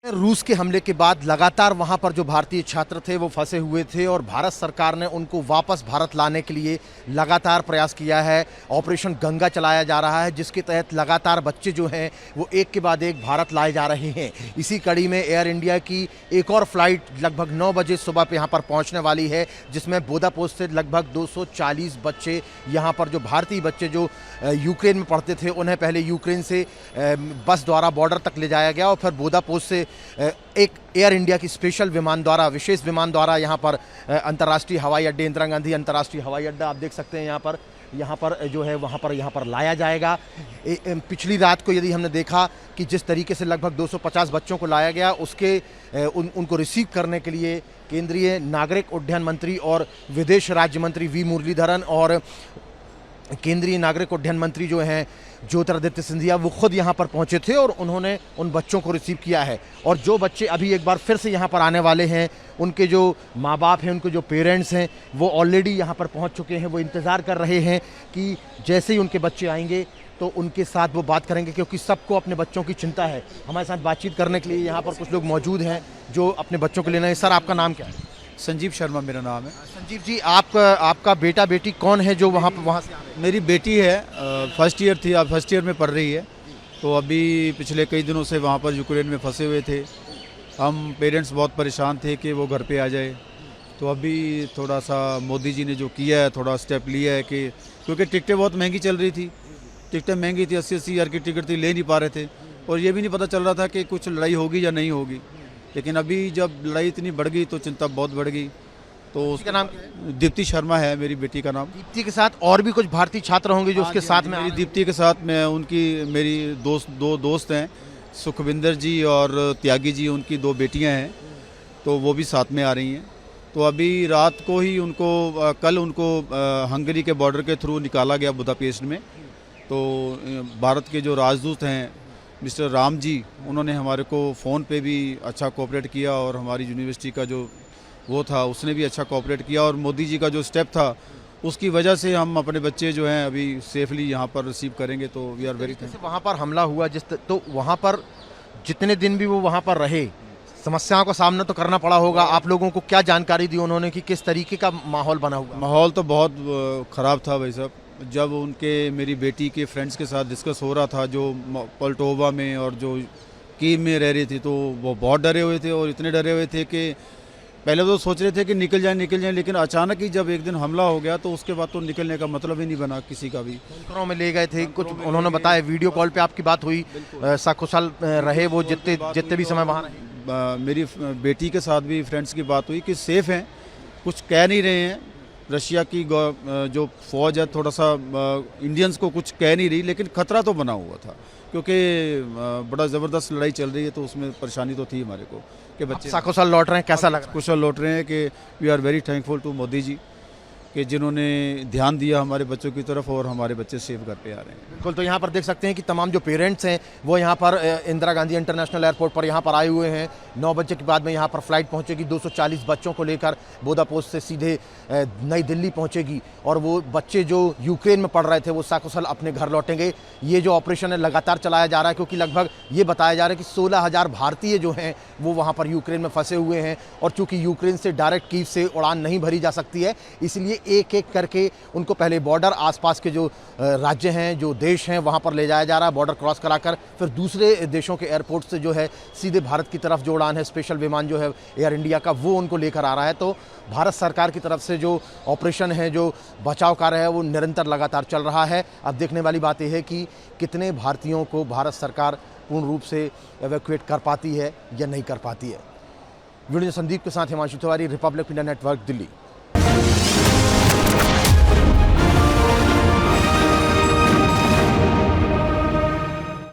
रूस के हमले के बाद लगातार वहां पर जो भारतीय छात्र थे वो फंसे हुए थे और भारत सरकार ने उनको वापस भारत लाने के लिए लगातार प्रयास किया है। ऑपरेशन गंगा चलाया जा रहा है, जिसके तहत लगातार बच्चे जो हैं वो एक के बाद एक भारत लाए जा रहे हैं। इसी कड़ी में एयर इंडिया की एक और फ्लाइट लगभग 9 बजे सुबह पे यहाँ पर पहुँचने वाली है, जिसमें बुदापेस्ट से लगभग 240 बच्चे यहाँ पर जो भारतीय बच्चे जो यूक्रेन में पढ़ते थे उन्हें पहले यूक्रेन से बस द्वारा बॉर्डर तक ले जाया गया और फिर बुदापेस्ट से एक एयर इंडिया की स्पेशल विमान द्वारा, विशेष विमान द्वारा यहाँ पर अंतर्राष्ट्रीय हवाई अड्डे, इंदिरा गांधी अंतर्राष्ट्रीय हवाई अड्डा आप देख सकते हैं यहाँ पर जो है वहाँ पर यहाँ पर लाया जाएगा। पिछली रात को यदि हमने देखा कि जिस तरीके से लगभग 250 बच्चों को लाया गया, उसके उनको रिसीव करने के लिए केंद्रीय नागरिक उड्डयन मंत्री और विदेश राज्य मंत्री वी मुरलीधरन और केंद्रीय नागरिक उड्डयन मंत्री जो हैं ज्योतिरादित्य सिंधिया वो खुद यहाँ पर पहुँचे थे और उन्होंने उन बच्चों को रिसीव किया है। और जो बच्चे अभी एक बार फिर से यहाँ पर आने वाले हैं, उनके जो माँ बाप हैं, उनके जो पेरेंट्स हैं, वो ऑलरेडी यहाँ पर पहुँच चुके हैं। वो इंतज़ार कर रहे हैं कि जैसे ही उनके बच्चे आएंगे तो उनके साथ वो बात करेंगे, क्योंकि सबको अपने बच्चों की चिंता है। हमारे साथ बातचीत करने के लिए यहाँ पर कुछ लोग मौजूद हैं जो अपने बच्चों को लेना है। सर, आपका नाम क्या है? संजीव शर्मा मेरा नाम है। संजीव जी, आपका बेटा बेटी कौन है जो वहाँ से आ रहे हैं? मेरी बेटी है, फर्स्ट ईयर थी, अब फर्स्ट ईयर में पढ़ रही है। तो अभी पिछले कई दिनों से वहाँ पर यूक्रेन में फंसे हुए थे। हम पेरेंट्स बहुत परेशान थे कि वो घर पे आ जाए। तो अभी थोड़ा सा मोदी जी ने जो किया है, थोड़ा स्टेप लिया है कि क्योंकि टिकटें बहुत महंगी चल रही थी, टिकटें महंगी थी, 80-80 हज़ार की टिकट थी, ले नहीं पा रहे थे और ये भी नहीं पता चल रहा था कि कुछ लड़ाई होगी या नहीं होगी। लेकिन अभी जब लड़ाई इतनी बढ़ गई तो चिंता बहुत बढ़ गई। तो उसका नाम क्या है? दीप्ति शर्मा है मेरी बेटी का नाम। दीप्ति के साथ और भी कुछ भारतीय छात्र होंगे जो उसके साथ में? मेरी दीप्ति के साथ में उनकी मेरी दो दोस्त हैं, सुखविंदर जी और त्यागी जी, उनकी 2 बेटियां हैं, तो वो भी साथ में आ रही हैं। तो अभी रात को ही कल उनको हंगरी के बॉर्डर के थ्रू निकाला गया बुदापेस्ट में। तो भारत के जो राजदूत हैं मिस्टर राम जी, उन्होंने हमारे को फ़ोन पे भी अच्छा कोऑपरेट किया और हमारी यूनिवर्सिटी का जो वो था उसने भी अच्छा कोऑपरेट किया और मोदी जी का जो स्टेप था उसकी वजह से हम अपने बच्चे जो हैं अभी सेफली यहाँ पर रिसीव करेंगे। तो वी आर वेरी थैंकफुल। वहाँ पर हमला हुआ तो वहाँ पर जितने दिन भी वो वहाँ पर रहे, समस्याओं का सामना तो करना पड़ा होगा। आप लोगों को क्या जानकारी दी उन्होंने कि किस तरीके का माहौल बना हुआ? माहौल तो बहुत ख़राब था भाई साहब। जब मेरी बेटी के फ्रेंड्स के साथ डिस्कस हो रहा था जो पोल्टोवा में और जो कीव में रह रही थी, तो वो बहुत डरे हुए थे और इतने डरे हुए थे कि पहले तो सोच रहे थे कि निकल जाएं, लेकिन अचानक ही जब एक दिन हमला हो गया तो उसके बाद तो निकलने का मतलब ही नहीं बना किसी का भी। घरों में ले गए थे कुछ, उन्होंने बताया वीडियो कॉल पे आपकी बात हुई, सकुशल रहे वो जितने भी समय वहाँ रहे? मेरी बेटी के साथ भी फ्रेंड्स की बात हुई कि सेफ़ हैं, कुछ कह नहीं रहे हैं। रशिया की जो फौज है थोड़ा सा इंडियंस को कुछ कह नहीं रही, लेकिन खतरा तो बना हुआ था क्योंकि बड़ा ज़बरदस्त लड़ाई चल रही है। तो उसमें परेशानी तो थी हमारे को कि बच्चे सकुशल लौट रहे हैं। कैसा लग रहा है? कुशल लौट रहे हैं कि we are very thankful to Modi ji कि जिन्होंने ध्यान दिया हमारे बच्चों की तरफ और हमारे बच्चे सेफ घर पे आ रहे हैं। बिल्कुल। तो यहाँ पर देख सकते हैं कि तमाम जो पेरेंट्स हैं वो यहाँ पर इंदिरा गांधी इंटरनेशनल एयरपोर्ट पर यहाँ पर आए हुए हैं। 9 बजे के बाद में यहाँ पर फ्लाइट पहुँचेगी, 240 बच्चों को लेकर बुदापेस्ट से सीधे नई दिल्ली पहुँचेगी और वो बच्चे जो यूक्रेन में पढ़ रहे थे वो सकुशल अपने घर लौटेंगे। ये जो ऑपरेशन है लगातार चलाया जा रहा है क्योंकि लगभग ये बताया जा रहा है कि 16,000 भारतीय जो हैं वो वहाँ पर यूक्रेन में फंसे हुए हैं और चूँकि यूक्रेन से डायरेक्ट कीव से उड़ान नहीं भरी जा सकती है, इसलिए एक एक करके उनको पहले बॉर्डर आसपास के जो राज्य हैं, जो देश हैं, वहाँ पर ले जाया जा रहा है। बॉर्डर क्रॉस कराकर फिर दूसरे देशों के एयरपोर्ट से जो है सीधे भारत की तरफ जो उड़ान है, स्पेशल विमान जो है एयर इंडिया का, वो उनको लेकर आ रहा है। तो भारत सरकार की तरफ से जो ऑपरेशन है, जो बचाव कार्य है, वो निरंतर लगातार चल रहा है। अब देखने वाली बात यह है कि कितने भारतीयों को भारत सरकार पूर्ण रूप से एवैक्यूएट कर पाती है या नहीं कर पाती है। वीडियो संदीप के साथ Himanshu Tiwari, Republic India network, Delhi.